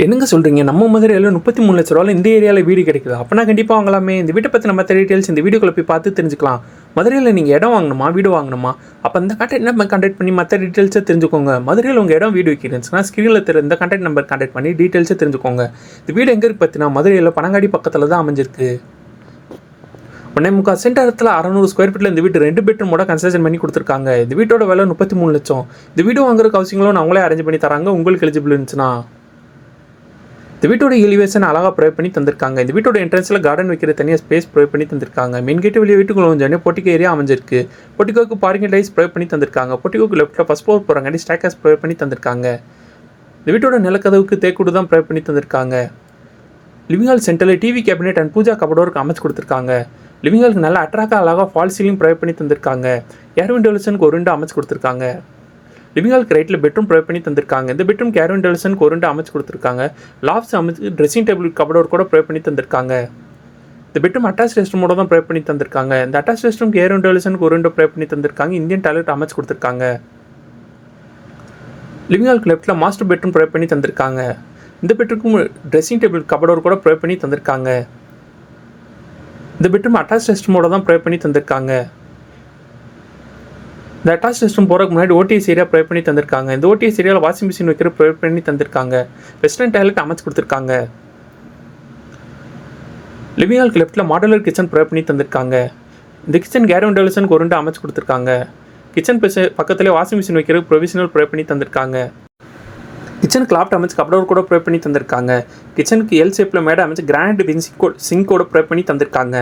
என்னங்க சொல்கிறீங்க? நம்ம மதுரையில் 33 லட்ச ரூபாயில் இந்த ஏரியாவில் வீடு கிடைக்குது. அப்போனா கண்டிப்பாக வாங்கலாமே. இந்த வீட்டை பற்றி நம்ம டீட்டெயில்ஸ் இந்த வீடியோக்குள்ள போய் பார்த்து தெரிஞ்சுக்கலாம். மதுரையில் நீங்கள் இடம் வாங்கணுமா, வீடு வாங்கணுமா? அப்போ இந்த கான்டாக்ட் நம்பர் கான்டாக்ட் பண்ணி மற்ற டீட்டெயில்ஸை தெரிஞ்சுக்கோங்க. மதுரையில் உங்கள் இடம் வீடு விற்கிறதுனா ஸ்க்ரீனில் தெரிய இந்த கான்டாக்ட் நம்பர் கான்டாக்ட் பண்ணி டீட்டெயில்ஸை தெரிஞ்சுக்கோங்க. இந்த வீடு எங்கே இருக்குது பார்த்தீங்கன்னா மதுரையில் பனங்காடி பக்கத்தில் தான் அமைஞ்சிருக்கு. 1.25 சென்ட் இடத்துல 600 ஸ்கொயர் ஃபீட்டில் இந்த வீட்டு 2 பெட்ரூமோட கன்ஸ்ட்ரக்ஷன் பண்ணி கொடுத்துருக்காங்க. இந்த வீட்டோட விலை 33 லட்சம். இந்த வீடு வாங்குறதுக்கு ஹவுசிங்களும் அவங்களே அரேஞ்ச் பண்ணி தராங்க. உங்களுக்கு எலிஜிபிள் இருந்துச்சுன்னா இந்த வீட்டோட எலிவேஷன் அழகாக ப்ரொவைட் பண்ணி தந்திருக்காங்க. இந்த வீட்டோட என்ட்ரன்ஸில் கார்டன் வைக்கிற தனியாக ஸ்பேஸ் ப்ரொவைட் பண்ணி தந்திருக்காங்க. மெயின் கேட்டு வெளியே வீட்டுக்குள்ள கொஞ்சம் பொட்டிக்கோ ஏரியா அமைஞ்சிருக்கு. பொட்டிக்கோக்கு பார்க்கிங் லைஸ் ப்ரொவைட் பண்ணி தந்திருக்காங்க. பொட்டிக்கோக்கு லெஃப்ட்டில் ஃபஸ்ட் ஃப்ளோர் போகிறாங்க ஸ்டாக்கர்ஸ் ப்ரொவைட் பண்ணி தந்திருக்காங்க. இந்த வீட்டோட நிலக்கதவுக்கு தேக்கூடு தான் ப்ரொவைட் பண்ணி தந்திருக்காங்க. லிவிங் ஹால் சென்டரில் டிவி கேபினெட் அண்ட் பூஜா கபடோருக்கு அமைச்சு கொடுத்துருக்காங்க. லிவிங் ஹாலுக்கு நல்லா அட்ராக்டாக அழகாக ஃபால் சீலிங் ப்ரொவைட் பண்ணி தந்திருக்காங்க. ஏர் விண்டோலேஷனுக்கு ஒரு விண்டோ அமைச்சு கொடுத்துருக்காங்க. லிவிங் ஹாலுக்கு ரைட்டில் பெட்ரூம் ப்ரொவைட் பண்ணி தந்திருக்காங்க. இந்த பெட்ரூம் கேர் விண்டோலேஷனுக்கு ஒரு விண்டோ அமைச்சு கொடுத்துருக்காங்க. லாப்ஸ் அமைச்சு ட்ரெஸ்ஸிங் டேபிள் கபடோர் கூட ப்ரொவைட் பண்ணி தந்திருக்காங்க. இந்த பெட்ரூம் அட்டாச் ரெஸ்ட்ரூமோட தான் ப்ரொவைட் பண்ணி தந்திருக்காங்க. இந்த அட்டாச் ரெஸ்ட்ரூம் ஏர் விண்டோலேஷனுக்கு ஒரு விண்டோ ப்ரொவைட் பண்ணி தந்திருக்காங்க. இந்தியன் டாய்லெட் அமைச்சு கொடுத்துருக்காங்க. லிவிங் ஹாலுக்கு லெஃப்ட்டில் மாஸ்டர் பெட்ரூம் ப்ரொவைட் பண்ணி தந்திருக்காங்க. இந்த பெட்ரூம் ட்ரெஸ்ஸிங் டேபிள் கபடோர் கூட ப்ரொவைட் பண்ணி தந்திருக்காங்க. இந்த பெட்ரூம் அட்டாச் ரெஸ்ட்ரூமோட தான் ப்ரொவைட் பண்ணி தந்திருக்காங்க. இந்த அட்டாச் ரெஸ்ட்ரூம் போகிறதுக்கு முன்னாடி ஓடிஎஸ் ஏரியா ப்ரொவைட் பண்ணி தந்திருக்காங்க. இந்த ஓடிஎஸ் ஏரியாவில் வாஷிங் மிஷின் வைக்கிற ப்ரொவைட் பண்ணி தந்திருக்காங்க. வெஸ்டர்ன் டாய்லெட் அமைச்சு கொடுத்துருக்காங்க. லிவிங் ஹாலுக்கு லெஃப்ட்டில் மாடுலர் கிச்சன் ப்ரொவைட் பண்ணி தந்திருக்காங்க. இந்த கிச்சன் கேர் விண்டோலேஷனுக்கு ஒரு விண்டோ அமைச்சு கொடுத்துருக்காங்க. கிச்சன் பக்கத்துலேயே வாஷிங் மிஷின் வைக்கிற ப்ரொவிஷனல் ப்ரொவைட் பண்ணி தந்திருக்காங்க. கிச்சனுக்கு லாப்ட் அமைச்சு கப்டோர் கூட ப்ரொவைட் பண்ணி தந்திருக்காங்க. கிச்சனுக்கு எல் ஷேப்பில் மேடை அமைச்சு கிரானைட் சிங்கோட ப்ரொவைட் பண்ணி தந்திருக்காங்க.